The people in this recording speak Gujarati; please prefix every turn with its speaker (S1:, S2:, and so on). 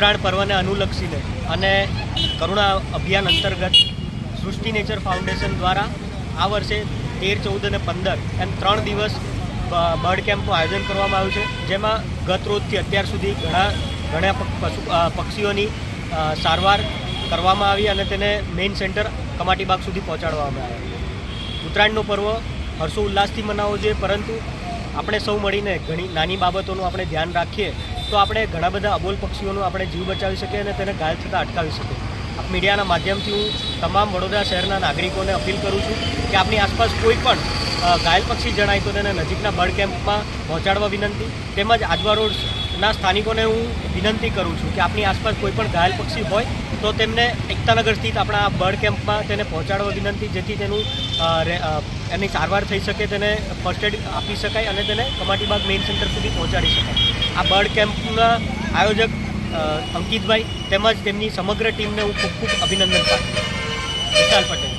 S1: ઉત્તરાયણ પર્વને અનુલક્ષીને અને કરુણા અભિયાન અંતર્ગત સૃષ્ટિ નેચર ફાઉન્ડેશન દ્વારા આ વર્ષે 13, 14 અને 15 એમ 3 દિવસ બર્ડ કેમ્પનું આયોજન કરવામાં આવ્યું છે, જેમાં ગત રોજથી અત્યાર સુધી ઘણા પક્ષીઓની સારવાર કરવામાં આવી અને તેને મેઇન સેન્ટર કમાટીબાગ સુધી પહોંચાડવામાં આવ્યા. ઉત્તરાયણનો પર્વ હર્ષો ઉલ્લાસથી મનાવવો જોઈએ, પરંતુ આપણે સૌ મળીને ઘણી નાની બાબતોનું આપણે ધ્યાન રાખીએ તો આપણે ઘણા બધા અબોલ પક્ષીઓનો આપણે જીવ બચાવી શકીએ અને તેને ઘાયલ થતાં અટકાવી શકીએ. મીડિયાના માધ્યમથી હું તમામ વડોદરા શહેરના નાગરિકોને અપીલ કરું છું કે આપણી આસપાસ કોઈ પણ ઘાયલ પક્ષી જણાય તો તેને નજીકના બર્ડ કેમ્પમાં પહોંચાડવા વિનંતી. તેમજ આજવા રોડના સ્થાનિકોને હું વિનંતી કરું છું કે આપણી આસપાસ કોઈ પણ ઘાયલ પક્ષી હોય તો તેમને એકતાનગર સ્થિત આપણા બર્ડ કેમ્પમાં તેને પહોંચાડવા વિનંતી, જેથી એની સારવાર થઈ શકે, તેને ફર્સ્ટ એડ આપી શકાય અને તેને કમાટીબાગ મેઇન સેન્ટર સુધી પહોંચાડી શકાય. આ બર્ડ કેમ્પના આયોજક અંકિતભાઈ તેમજ તેમની સમગ્ર ટીમને હું ખૂબ ખૂબ અભિનંદન પાઠવું. વિશાલ પટેલ.